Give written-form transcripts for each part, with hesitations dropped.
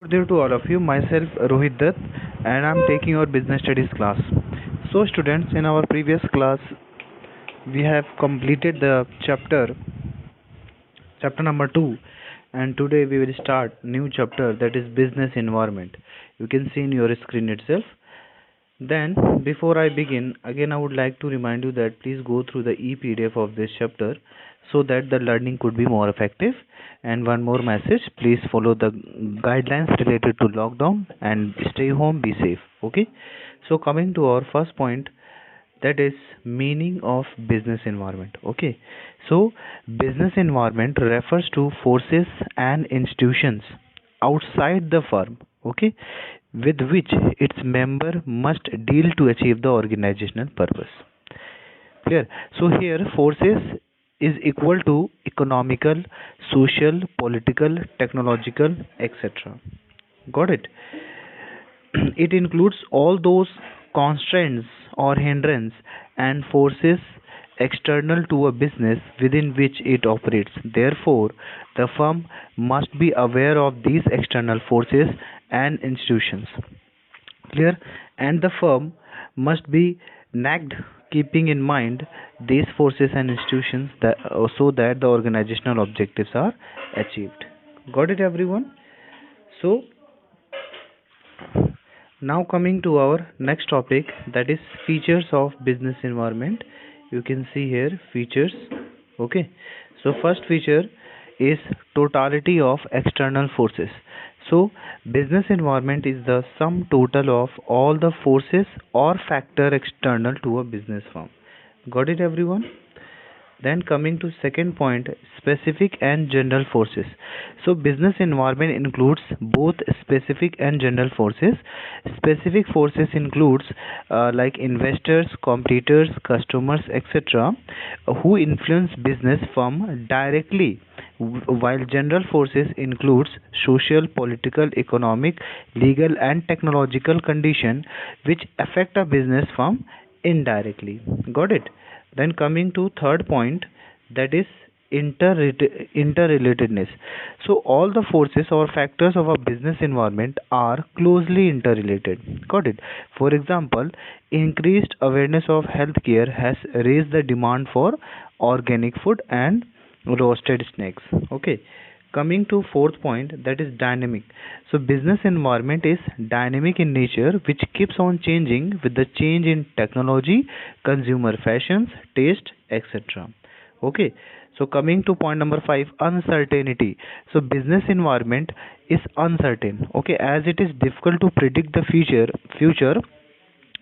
Good day to all of you. Myself Rohit Dutt, and I'm taking your business studies class. So, students, in our previous class, we have completed the chapter number 2, and today we will start new chapter, that is business environment. You can see in your screen itself. Then, before I begin, again I would like to remind you that please go through the e-PDF of this chapter so that the learning could be more effective. And one more message, please follow the guidelines related to lockdown and stay home, be safe. Okay? So coming to our first point, that is meaning of business environment. Okay? So business environment refers to forces and institutions outside the firm, okay, with which its member must deal to achieve the organizational purpose. Clear? So here forces is equal to economical, social, political, technological, etc. Got it? It includes all those constraints or hindrance and forces external to a business within which it operates. Therefore, the firm must be aware of these external forces and institutions. Clear? And the firm must be nagged keeping in mind these forces and institutions so that the organizational objectives are achieved. Got it, everyone? So, now coming to our next topic, that is features of business environment. You can see here features. Okay. So first feature is totality of external forces. So business environment is the sum total of all the forces or factor external to a business firm. Got it, everyone? Then coming to second point, specific and general forces. So business environment includes both specific and general forces. Specific forces includes like investors, competitors, customers, etc., who influence business firm directly, while general forces includes social, political, economic, legal, and technological condition which affect a business firm indirectly. Got it? Then coming to third point, that is interrelatedness. So all the forces or factors of a business environment are closely interrelated. Got it? For example, increased awareness of healthcare has raised the demand for organic food and roasted snacks. Okay. Coming to fourth point, that is dynamic. So business environment is dynamic in nature, which keeps on changing with the change in technology, consumer fashions, taste, etc. Okay. So coming to point number 5, uncertainty. So business environment is uncertain. Okay, as it is difficult to predict the future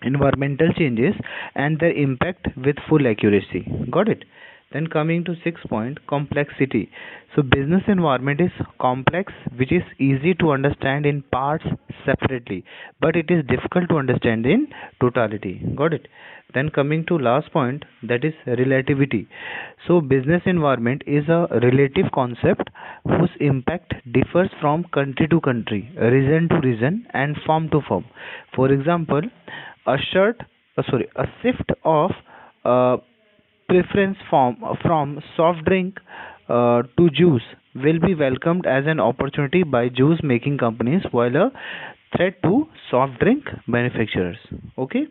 environmental changes and their impact with full accuracy. Got it? Then coming to sixth point, complexity. So business environment is complex, which is easy to understand in parts separately, but it is difficult to understand in totality. Got it? Then coming to last point, that is relativity. So business environment is a relative concept whose impact differs from country to country, region to region, and firm to firm. For example, a shift of uh, preference from soft drink to juice will be welcomed as an opportunity by juice making companies, while a threat to soft drink manufacturers. Okay.